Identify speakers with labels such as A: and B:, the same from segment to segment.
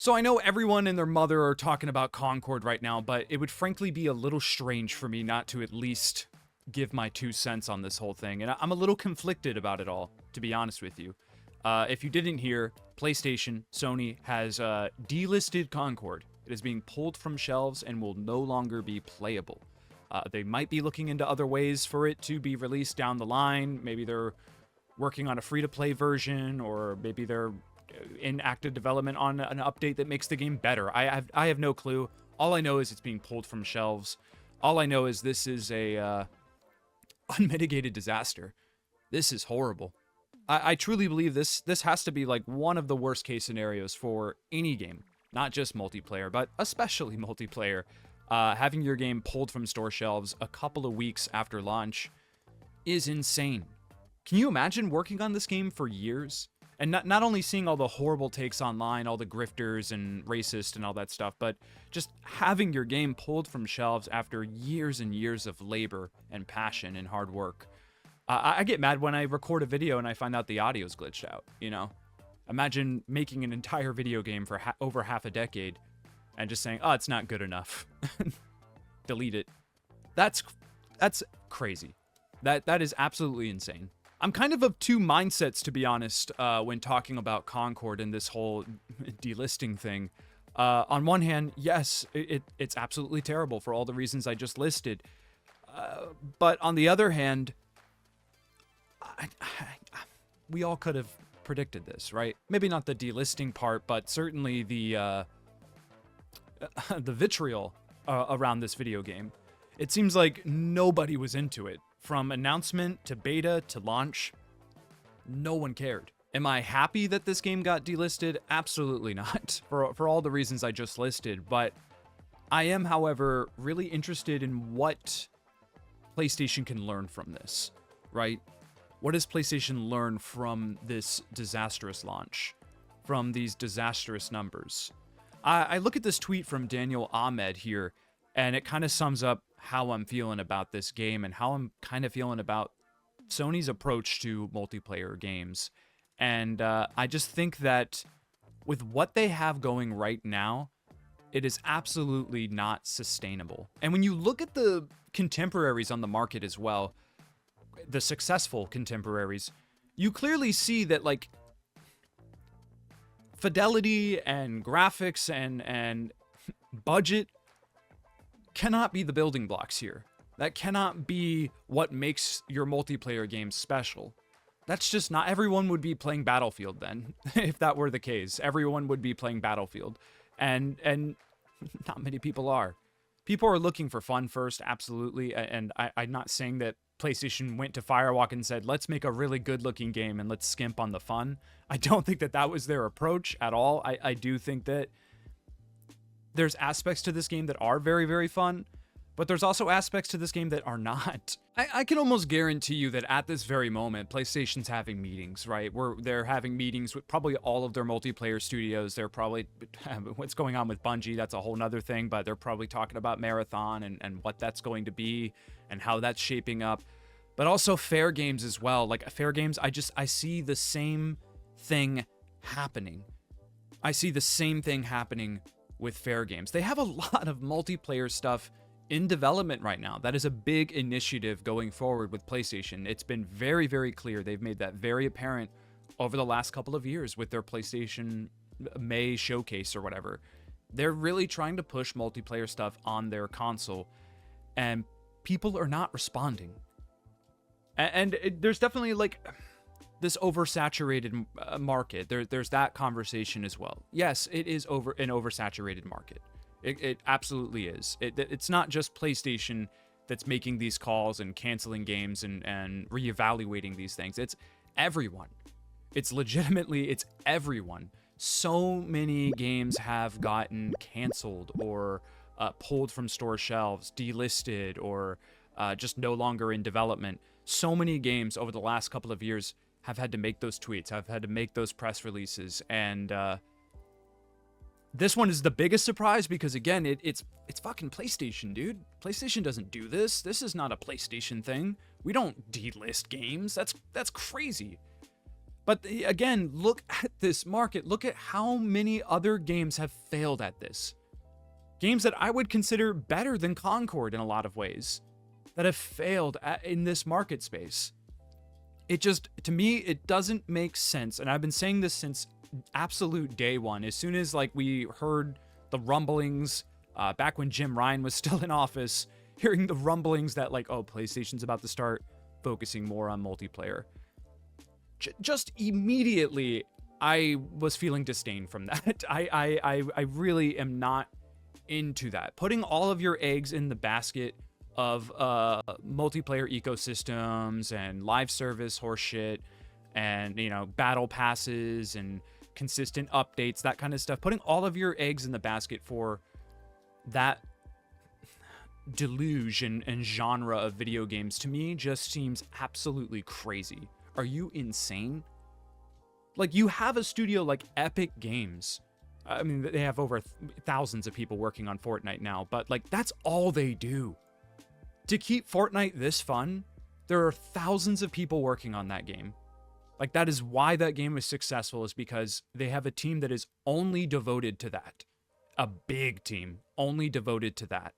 A: So I know everyone and their mother are talking about Concord right now, but it would frankly be a little strange for me not to at least give my 2 cents on this whole thing. And I'm a little conflicted about it all, to be honest with you. If you didn't hear, PlayStation, Sony has delisted Concord. It is being pulled from shelves and will no longer be playable. They might be looking into other ways for it to be released down the line. Maybe they're working on a free-to-play version, or maybe they're in active development on an update that makes the game better. I have no clue. All I know is it's being pulled from shelves. All I know is this is a unmitigated disaster. This is horrible. I truly believe this has to be like one of the worst case scenarios for any game, not just multiplayer, but especially multiplayer. Having your game pulled from store shelves a couple of weeks after launch is insane. Can you imagine working on this game for years? And not only seeing all the horrible takes online, all the grifters and racist and all that stuff, but just having your game pulled from shelves after years and years of labor and passion and hard work. I get mad when I record a video and I find out the audio's glitched out, you know? Imagine making an entire video game for over half a decade and just saying, oh, it's not good enough. Delete it. That's crazy. That is absolutely insane. I'm kind of two mindsets, to be honest, when talking about Concord and this whole delisting thing. On one hand, yes, it's absolutely terrible for all the reasons I just listed. But on the other hand, we all could have predicted this, right? Maybe not the delisting part, but certainly the vitriol around this video game. It seems like nobody was into it. From announcement to beta to launch, no one cared. Am I happy that this game got delisted? Absolutely not, for all the reasons I just listed. But I am, however, really interested in what PlayStation can learn from this, right? What does PlayStation learn from this disastrous launch, from these disastrous numbers? I look at this tweet from Daniel Ahmed here, and it kind of sums up how I'm feeling about this game and how I'm kind of feeling about Sony's approach to multiplayer games. And I just think that with what they have going right now, it is absolutely not sustainable. And when you look at the contemporaries on the market as well, the successful contemporaries, you clearly see that, like, fidelity and graphics and budget cannot be the building blocks here. That cannot be what makes your multiplayer game special. That's just not... Everyone would be playing Battlefield then, if that were the case. Everyone would be playing Battlefield. And not many people are. People are looking for fun first, absolutely. And I'm not saying that PlayStation went to Firewalk and said, let's make a really good-looking game and let's skimp on the fun. I don't think that was their approach at all. I do think that there's aspects to this game that are very, very fun, but there's also aspects to this game that are not. I can almost guarantee you that at this very moment, PlayStation's having meetings, right? They're having meetings with probably all of their multiplayer studios. They're probably, what's going on with Bungie, that's a whole nother thing, but they're probably talking about Marathon and what that's going to be and how that's shaping up. But also Fair Games as well. Like, Fair Games, I see the same thing happening. I see the same thing happening with Fair Games. They have a lot of multiplayer stuff in development right now. That is a big initiative going forward with PlayStation. It's been very, very clear. They've made that very apparent over the last couple of years with their PlayStation May showcase or whatever. They're really trying to push multiplayer stuff on their console, and people are not responding. There's definitely, like, this oversaturated market. There's that conversation as well. Yes, it is an oversaturated market. It absolutely is. It's not just PlayStation that's making these calls and canceling games and reevaluating these things. It's everyone. It's everyone. So many games have gotten canceled or pulled from store shelves, delisted, or just no longer in development. So many games over the last couple of years have had to make those tweets, have had to make those press releases, and this one is the biggest surprise because, again, it's fucking PlayStation, dude. PlayStation doesn't do this. This is not a PlayStation thing. We don't delist games. That's crazy. But again, look at this market. Look at how many other games have failed at this. Games that I would consider better than Concord in a lot of ways that have failed in this market space. It just, to me, it doesn't make sense. And I've been saying this since absolute day one. As soon as like we heard the rumblings back when Jim Ryan was still in office, hearing the rumblings that like, oh, PlayStation's about to start focusing more on multiplayer. Just immediately, I was feeling disdain from that. I really am not into that. Putting all of your eggs in the basket of multiplayer ecosystems and live service horseshit and, you know, battle passes and consistent updates, that kind of stuff. Putting all of your eggs in the basket for that deluge and genre of video games, to me, just seems absolutely crazy. Are you insane? Like, you have a studio like Epic Games. I mean, they have over thousands of people working on Fortnite now, but like, that's all they do. To keep Fortnite this fun, there are thousands of people working on that game. Like, that is why that game is successful, is because they have a team that is only devoted to that. A big team, only devoted to that.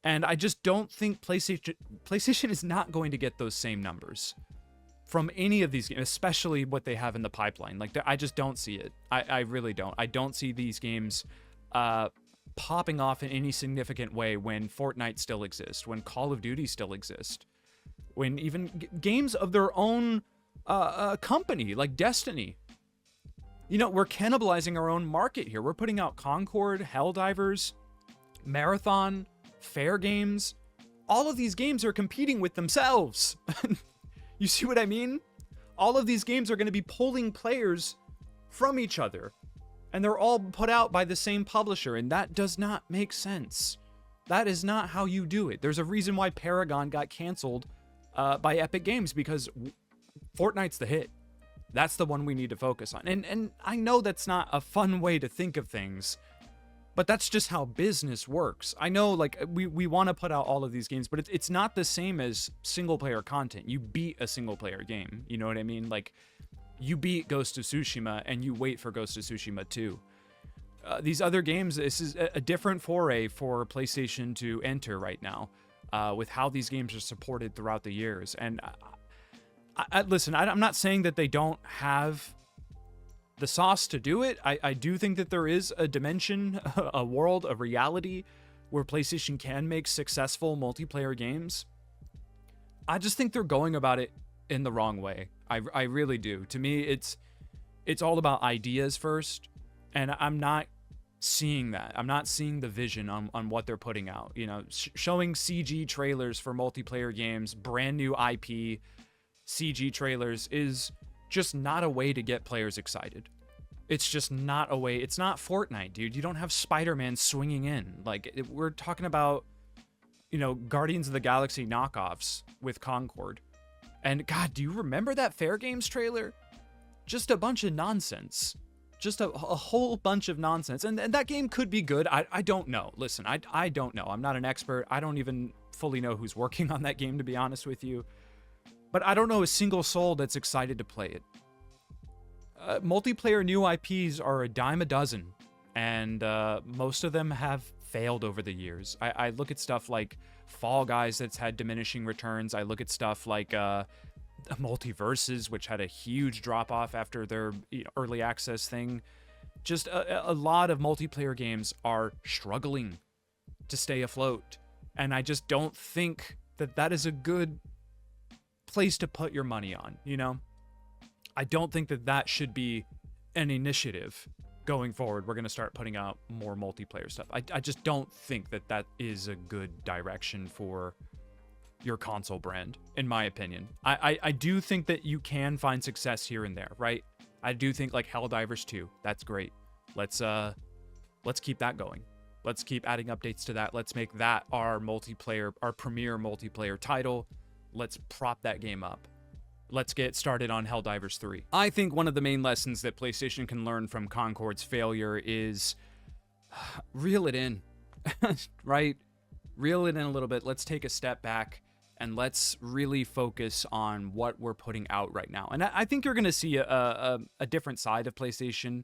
A: And I just don't think PlayStation is not going to get those same numbers from any of these games, especially what they have in the pipeline. Like, I just don't see it. I really don't. I don't see these games popping off in any significant way when Fortnite still exists, when Call of Duty still exists, when even games of their own company, like Destiny. You know, we're cannibalizing our own market here. We're putting out Concord, Helldivers, Marathon, Fair Games. All of these games are competing with themselves. You see what I mean? All of these games are going to be pulling players from each other. And they're all put out by the same publisher, and that does not make sense. That is not how you do it. There's a reason why Paragon got canceled by Epic Games, because Fortnite's the hit. That's the one we need to focus on. And I know that's not a fun way to think of things, but that's just how business works. I know, like, we want to put out all of these games, but it's not the same as single-player content. You beat a single-player game. You know what I mean? Like, you beat Ghost of Tsushima, and you wait for Ghost of Tsushima 2. These other games, this is a different foray for PlayStation to enter right now, with how these games are supported throughout the years. And listen, I'm not saying that they don't have the sauce to do it. I do think that there is a dimension, a world, a reality where PlayStation can make successful multiplayer games. I just think they're going about it in the wrong way. I really do. To me, it's all about ideas first, and I'm not seeing that. I'm not seeing the vision on what they're putting out. You know, showing CG trailers for multiplayer games, brand new IP CG trailers is just not a way to get players excited. It's just not a way. It's not Fortnite, dude. You don't have Spider-Man swinging in. Like, we're talking about, you know, Guardians of the Galaxy knockoffs with Concord. And God, do you remember that Fair Games trailer? Just a bunch of nonsense. Just a whole bunch of nonsense. And that game could be good. I don't know. Listen, I don't know. I'm not an expert. I don't even fully know who's working on that game, to be honest with you. But I don't know a single soul that's excited to play it. Multiplayer new IPs are a dime a dozen, and most of them have failed over the years. I look at stuff like Fall Guys that's had diminishing returns. I look at stuff like Multiverses, which had a huge drop-off after their early access thing. Just a lot of multiplayer games are struggling to stay afloat, and I just don't think that is a good place to put your money on, you know? I don't think that should be an initiative going forward. We're going to start putting out more multiplayer stuff. I just don't think that is a good direction for your console brand, in my opinion. I do think that you can find success here and there, right? I do think like Helldivers 2, that's great. Let's keep that going. Let's keep adding updates to that. Let's make that our premier multiplayer title. Let's prop that game up. Let's get started on Helldivers 3. I think one of the main lessons that PlayStation can learn from Concord's failure is reel it in, right? Reel it in a little bit. Let's take a step back and let's really focus on what we're putting out right now. And I think you're going to see a different side of PlayStation.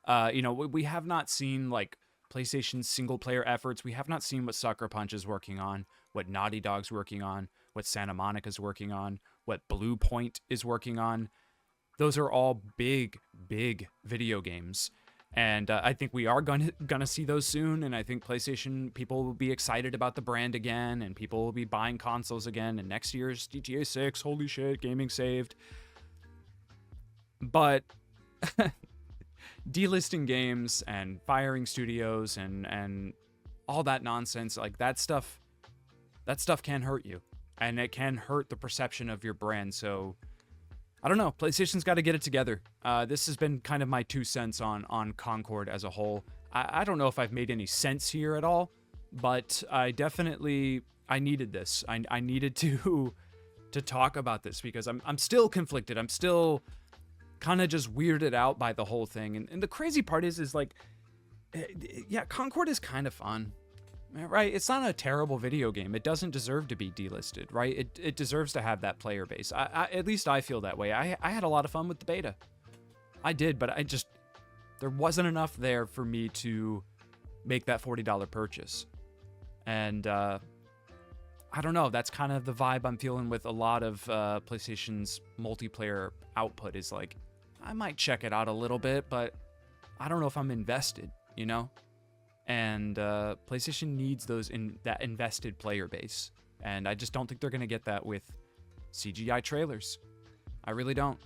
A: We have not seen like PlayStation's single player efforts. We have not seen what Sucker Punch is working on, what Naughty Dog's working on, what Santa Monica's working on, what Blue Point is working on. Those are all big, big video games. And I think we are gonna see those soon, and I think PlayStation people will be excited about the brand again, and people will be buying consoles again. And next year's GTA 6, holy shit, gaming saved. But delisting games and firing studios and all that nonsense, like that stuff can hurt you, and it can hurt the perception of your brand. So I don't know. PlayStation's got to get it together. This has been kind of my 2 cents on Concord as a whole. I don't know if I've made any sense here at all, but I needed this. I needed to talk about this because I'm still conflicted. I'm still kind of just weirded out by the whole thing. And the crazy part is like, yeah, Concord is kind of fun. Right, it's not a terrible video game. It doesn't deserve to be delisted, right? It deserves to have that player base. At least I feel that way. I had a lot of fun with the beta. I did, but there wasn't enough there for me to make that $40 purchase. And I don't know, that's kind of the vibe I'm feeling with a lot of PlayStation's multiplayer output is like, I might check it out a little bit, but I don't know if I'm invested, you know? And PlayStation needs that invested player base. And I just don't think they're going to get that with CGI trailers. I really don't.